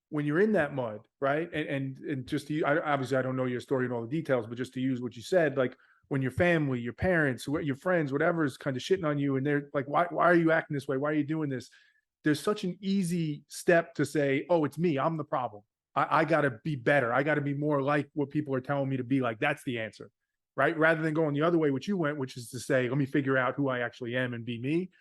when you're in that mud, right? And just to, obviously I don't know your story and all the details, but just to use what you said, like when your family, your parents, your friends, whatever is kind of shitting on you, and they're like, why are you acting this way? Why are you doing this? There's such an easy step to say, oh, it's me, I'm the problem. I got to be better. I got to be more like what people are telling me to be like. That's the answer, right? Rather than going the other way, which you went, which is to say, let me figure out who I actually am and be me.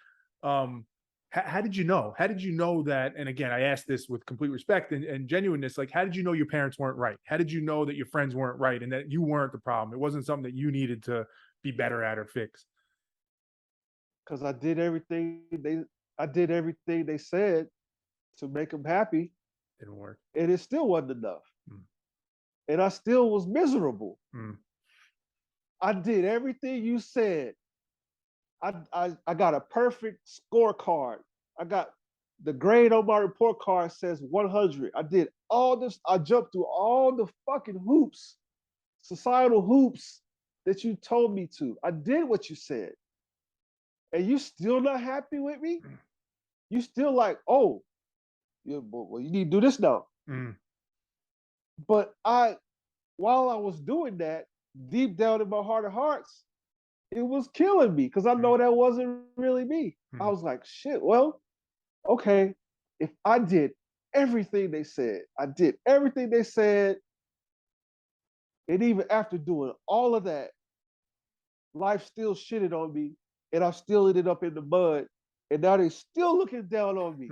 Um, how did you know? How did you know that? And again, I asked this with complete respect and genuineness. Like, how did you know your parents weren't right? How did you know that your friends weren't right and that you weren't the problem? It wasn't something that you needed to be better at or fix. Because I did everything they said to make them happy, Didn't work. and it still wasn't enough. Mm. And I still was miserable. Mm. I did everything you said. I got a perfect scorecard. I got the grade on my report card says 100. I did all this. I jumped through all the fucking hoops, societal hoops that you told me to. I did what you said. And you still not happy with me? You still like, oh, well, you need to do this now. Mm. But while I was doing that, deep down in my heart of hearts, it was killing me because I know that wasn't really me. I was like, shit, well, okay, if I did everything they said, I did everything they said, and even after doing all of that, life still shitted on me, and I still ended up in the mud, and now they still looking down on me.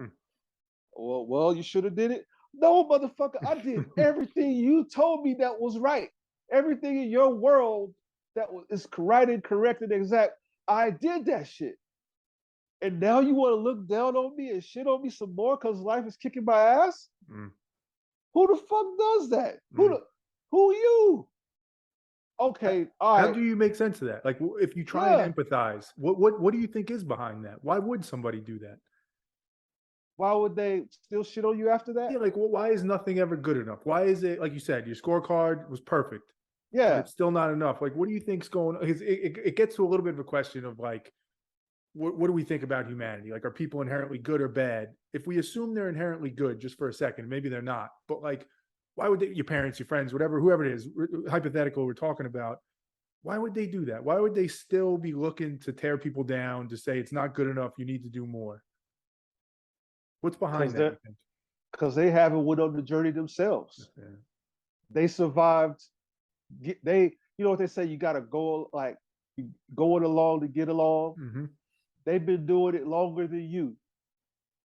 Well, you should have did it. No, motherfucker, I did everything you told me that was right. Everything in your world that is right and correct and exact. I did that shit. And now you want to look down on me and shit on me some more because life is kicking my ass? Mm. Who the fuck does that? Who you? Okay, all How right. do you make sense of that? Like, if you try and empathize, what do you think is behind that? Why would somebody do that? Why would they still shit on you after that? Yeah, like, well, why is nothing ever good enough? Why is it, like you said, your scorecard was perfect, but Yeah. it's still not enough? Like, what do you think's going on? It gets to a little bit of a question of like, what do we think about humanity? Like, are people inherently good or bad? If we assume they're inherently good just for a second, maybe they're not, but like, why would your parents, your friends, whatever, whoever it is, hypothetical we're talking about, why would they do that? Why would they still be looking to tear people down, to say it's not good enough, you need to do more? What's behind that, you think? Because they haven't went on the journey themselves. Yeah. They survived. You know what they say, you gotta go like going along to get along. Mm-hmm. They've been doing it longer than you.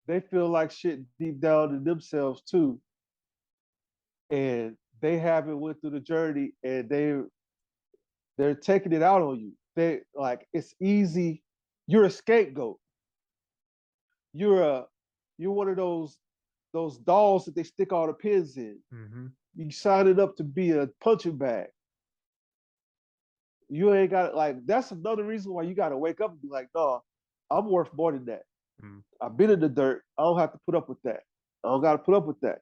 They feel like shit deep down in themselves too. And they haven't went through the journey, and they're taking it out on you. They like, it's easy. You're a scapegoat. You're one of those dolls that they stick all the pins in. Mm-hmm. You signed up to be a punching bag. You ain't got like, that's another reason why you got to wake up and be like, no, I'm worth more than that. Mm-hmm. I've been in the dirt. I don't have to put up with that. I don't got to put up with that.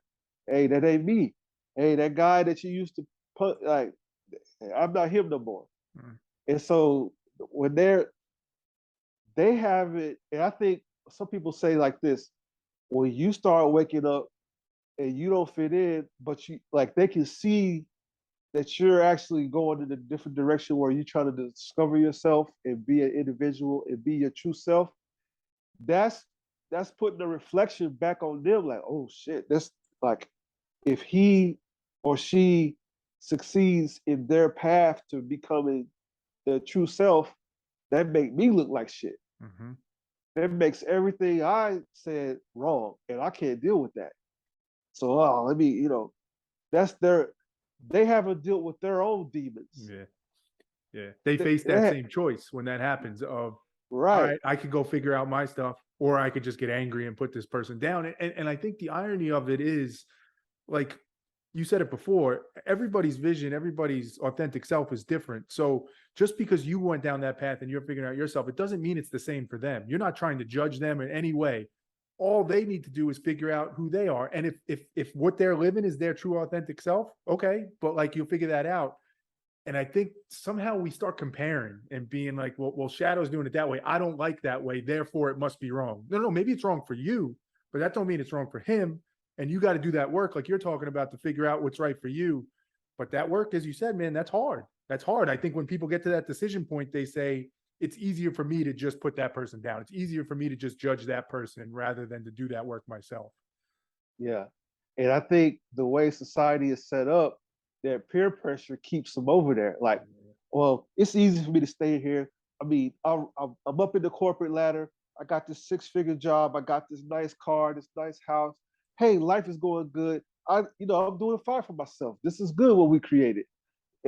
Hey, that ain't me. Hey, that guy that you used to put, like, I'm not him no more. Mm-hmm. And so when they have it, and I think some people say like this, when you start waking up and you don't fit in, but you like, they can see that you're actually going in a different direction where you're trying to discover yourself and be an individual and be your true self. That's putting the reflection back on them, like, oh shit, that's like, if he or she succeeds in their path to becoming their true self, that make me look like shit. Mm-hmm. That makes everything I said wrong, and I can't deal with that. So, let me, that's they haven't dealt with their own demons. Yeah. Yeah. They face that same choice when that happens of, right. All right, I could go figure out my stuff, or I could just get angry and put this person down. And I think the irony of it is, like you said it before, everybody's vision, everybody's authentic self is different. So just because you went down that path and you're figuring out yourself, it doesn't mean it's the same for them. You're not trying to judge them in any way. All they need to do is figure out who they are. And if what they're living is their true authentic self, okay, but like, you'll figure that out. And I think somehow we start comparing and being like, well, Shadow's doing it that way. I don't like that way. Therefore, it must be wrong. No, maybe it's wrong for you, but that don't mean it's wrong for him. And you got to do that work like you're talking about to figure out what's right for you. But that work, as you said, man, that's hard. That's hard. I think when people get to that decision point, they say, it's easier for me to just put that person down. It's easier for me to just judge that person rather than to do that work myself. Yeah. And I think the way society is set up, that peer pressure keeps them over there. Like, well, it's easy for me to stay here. I mean, I'm up in the corporate ladder. I got this 6-figure job. I got this nice car, this nice house. Hey, life is going good. I'm doing fine for myself. This is good what we created.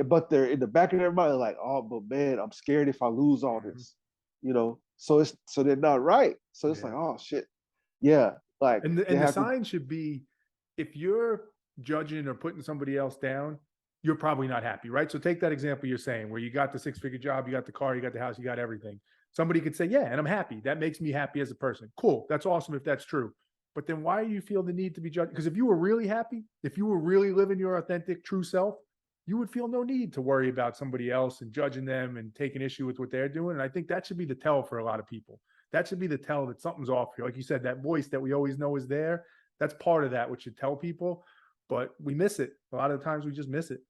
But they're in the back of their mind, like, oh, but man, I'm scared if I lose all this. So they're not right. So it's like, oh shit. Yeah. Like And they the have to. sign should be, if you're judging or putting somebody else down, you're probably not happy, right? So take that example you're saying where you got the 6-figure job, you got the car, you got the house, you got everything. Somebody could say, yeah, and I'm happy. That makes me happy as a person. Cool. That's awesome if that's true. But then why do you feel the need to be judged? Because if you were really happy, if you were really living your authentic, true self, you would feel no need to worry about somebody else and judging them and taking issue with what they're doing. And I think that should be the tell for a lot of people. That should be the tell that something's off here. Like you said, that voice that we always know is there. That's part of that, which should tell people, but we miss it. A lot of the times we just miss it.